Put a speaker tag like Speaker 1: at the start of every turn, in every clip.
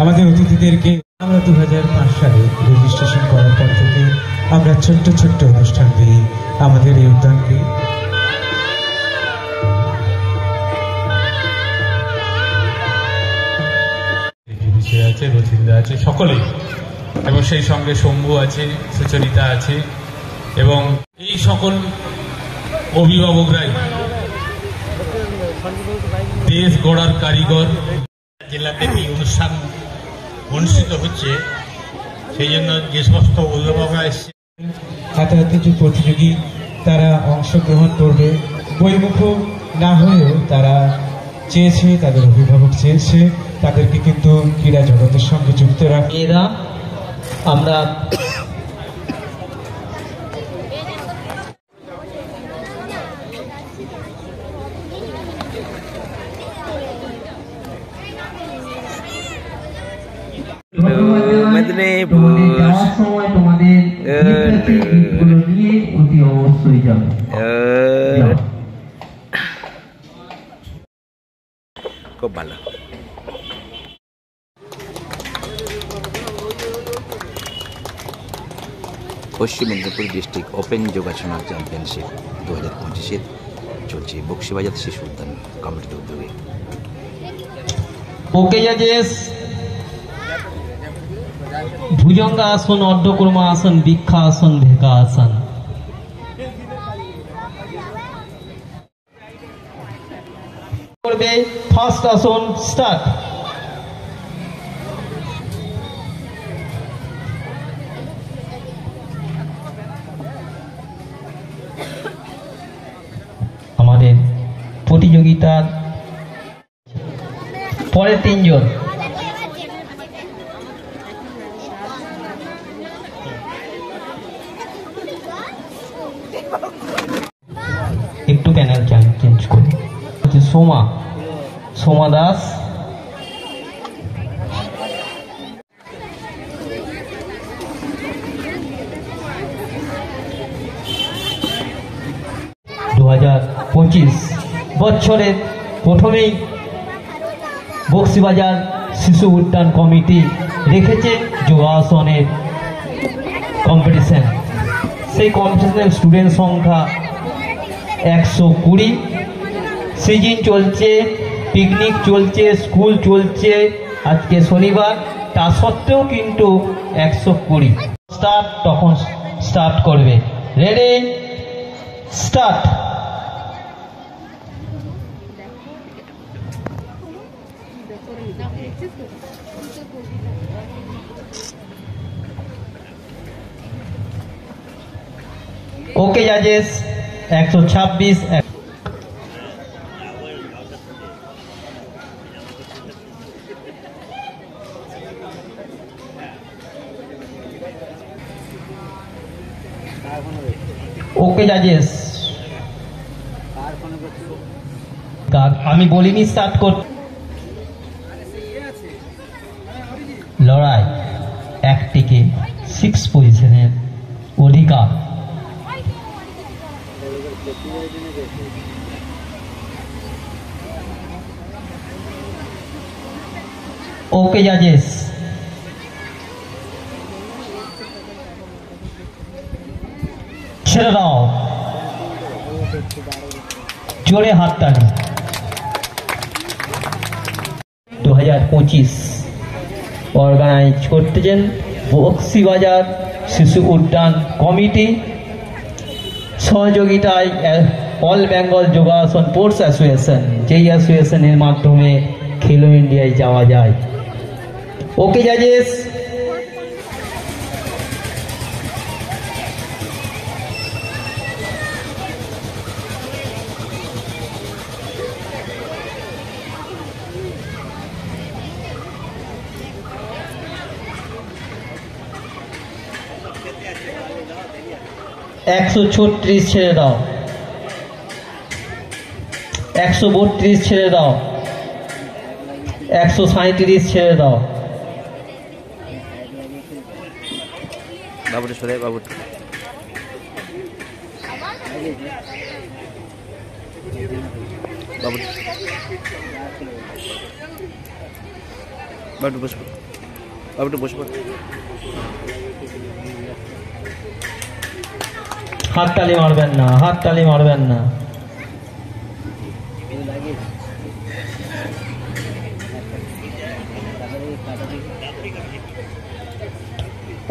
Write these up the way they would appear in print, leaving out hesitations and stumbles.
Speaker 1: আমাদের অতিথিদেরকে আমরা 2005 সালে রেজিস্ট্রেশন করার পর থেকে আমরা ছোট্ট ছোট্ট অনুষ্ঠান দিয়ে আমাদের এই উদ্যানকে
Speaker 2: আছে, রচিন্দা আছে, সকলেই, এবং সেই সঙ্গে শম্ভু আছে, সুচরিতা আছে, এবং এই সকল অভিভাবকরাই দেশ গড়ার কারিগর।
Speaker 3: জেলাব্যাপী অনুষ্ঠান অনুষ্ঠিত হচ্ছে, সেই জন্য যে সমস্ত অভিভাবকরা এসছে,
Speaker 1: হাতাহাতি যে প্রতিযোগী তারা অংশগ্রহণ করবে, বইমুখ না হয়েও তারা চেয়েছে, তাদের অভিভাবক চেয়েছে তাদেরকে কিন্তু ক্রীড়া জগতের সঙ্গে যুক্ত রাখে।
Speaker 4: এরা আমরা
Speaker 5: খুব ভালো। পশ্চিম মেদিনীপুর ডিস্ট্রিক্ট ওপেন যোগাসন চ্যাম্পিয়নশিপ 2025 চলছে বক্সিবাজার শিশু উদ্যান কমিটির উদ্যোগে।
Speaker 4: ওকে জাজেস, ভুজঙ্গ আসন, অর্ধকর্মা আসন, বৃক্ষা আসন, ভেকা আসন। করবে ফার্স্ট আসন স্টার্ট। আমাদের প্রতিযোগিতার পরের তিনজন একটু প্যানেল চেঞ্জ করি। সোমা দাস, বছরের প্রথমেই বক্সিবাজার শিশু উদ্যান কমিটি রেখেছে যোগাসনের কম্পিটিশন। সেই কম্পিটিশনের স্টুডেন্ট সংখ্যা 120। সিজন চলছে, পিকনিক চলছে, স্কুল চলছে, আজকে শনিবার, তা সত্ত্বেও কিন্তু 120 স্টার্ট, তখন স্টার্ট করবে। Ready start. ওকে জাজেস, 126। ওকে জাজেস, আমি বলিনি স্টার্ট কর। লড়াই একটিকে 6 পজিশনের অধিকার। ওকে জাজেস, ছেড়ে দাও, জোরে হাততালি। 2025 অর্গানাইজ করতেছেন বক্সিবাজার শিশু উদ্যান কমিটি, সহযোগিতায় অল বেঙ্গল যোগাসন স্পোর্টস অ্যাসোসিয়েশন, যেই অ্যাসোসিয়েশনের মাধ্যমে খেলো ইন্ডিয়ায় যাওয়া যায়। ওকে জাজেস, $136 ছেড়ে দাও, 132 ছেড়ে দাও, 137 ছেড়ে দাও।
Speaker 5: বাবুটি সরে, বাবুটি বাবুটি একটু বসবো, একটু বসবো।
Speaker 4: হাততালি মারবেন না, হাততালি মারবেন না।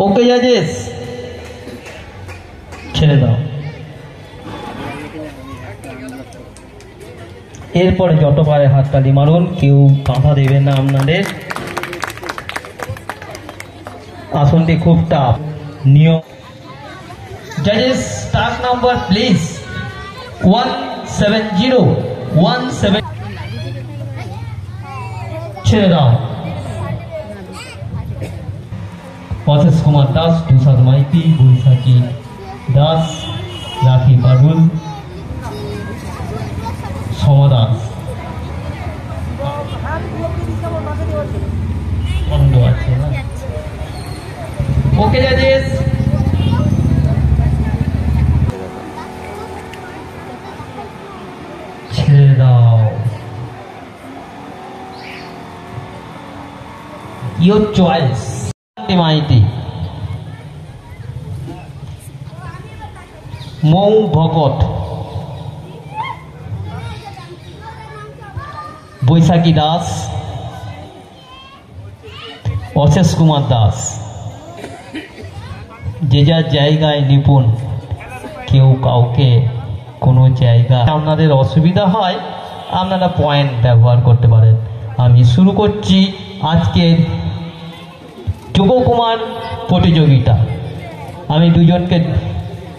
Speaker 4: ওকে জাজেস, ছেড়ে দাও। এরপরে যত পারে হাততালি মারুন, কেউ বাধা দেবেন না আপনাদের। আসনটি খুব টাফ, নিয়ম। জাজেস স্টার্ট নাম্বার প্লিজ 170 ছেড়ে দাও। অশেষ কুমার দাস, তুষার মাইতি, বৈশাখী দাস, রাখি পারুল, সমাদাস, খন্ড আছে না। ওকে জাজেস, ছেড়ে দাও। Your choice, Maiti. মৌ ভকত, বৈশাখী দাস, অশেষ কুমার দাস। যে যার জায়গায় নিপুণ, কেউ কাউকে কোনো জায়গা আপনাদের অসুবিধা হয় আপনারা পয়েন্ট ব্যবহার করতে পারেন। আমি শুরু করছি আজকের যোগকুমার প্রতিযোগিতা। আমি দুজনকে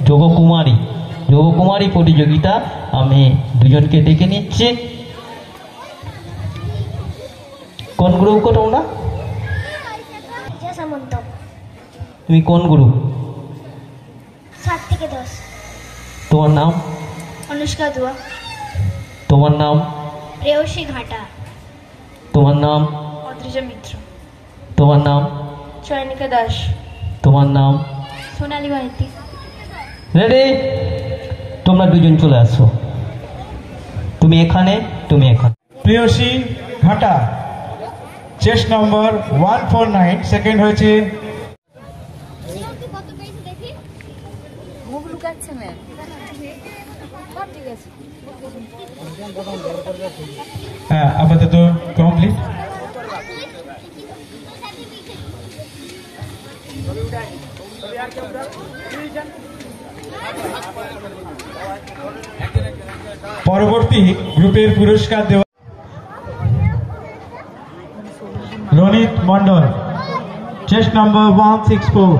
Speaker 4: যোগকুমারী প্রতিযোগিতা আমি দুজনকে ডেকে নিচ্ছি। কোন গ্রুপ কো তোমরা? তুমি কোন গ্রুপ?
Speaker 6: 7 থেকে 10।
Speaker 4: তোমার নাম?
Speaker 6: অনুষ্কা দুয়া।
Speaker 4: তোমার নাম?
Speaker 6: প্রেয়সী ঘাটা।
Speaker 4: তোমার নাম?
Speaker 6: অদ্রিজা মিত্র।
Speaker 4: তোমার নাম?
Speaker 6: চয়নিকা দাস।
Speaker 4: তোমার নাম?
Speaker 6: সোনালী মাইতি।
Speaker 4: রেডি? তোমরা দুজন চলে আসো। তুমি এখানে, তুমি এখানে।
Speaker 1: প্রেয়সী ঘাটা, চেস্ট নম্বর 149, সেকেন্ড হয়েছে হ্যাঁ, আপাতত কমপ্লিট। পরবর্তী গ্রুপের পুরস্কার দেওয়া রনিত মন্ডল, চেস্ট নম্বর 164।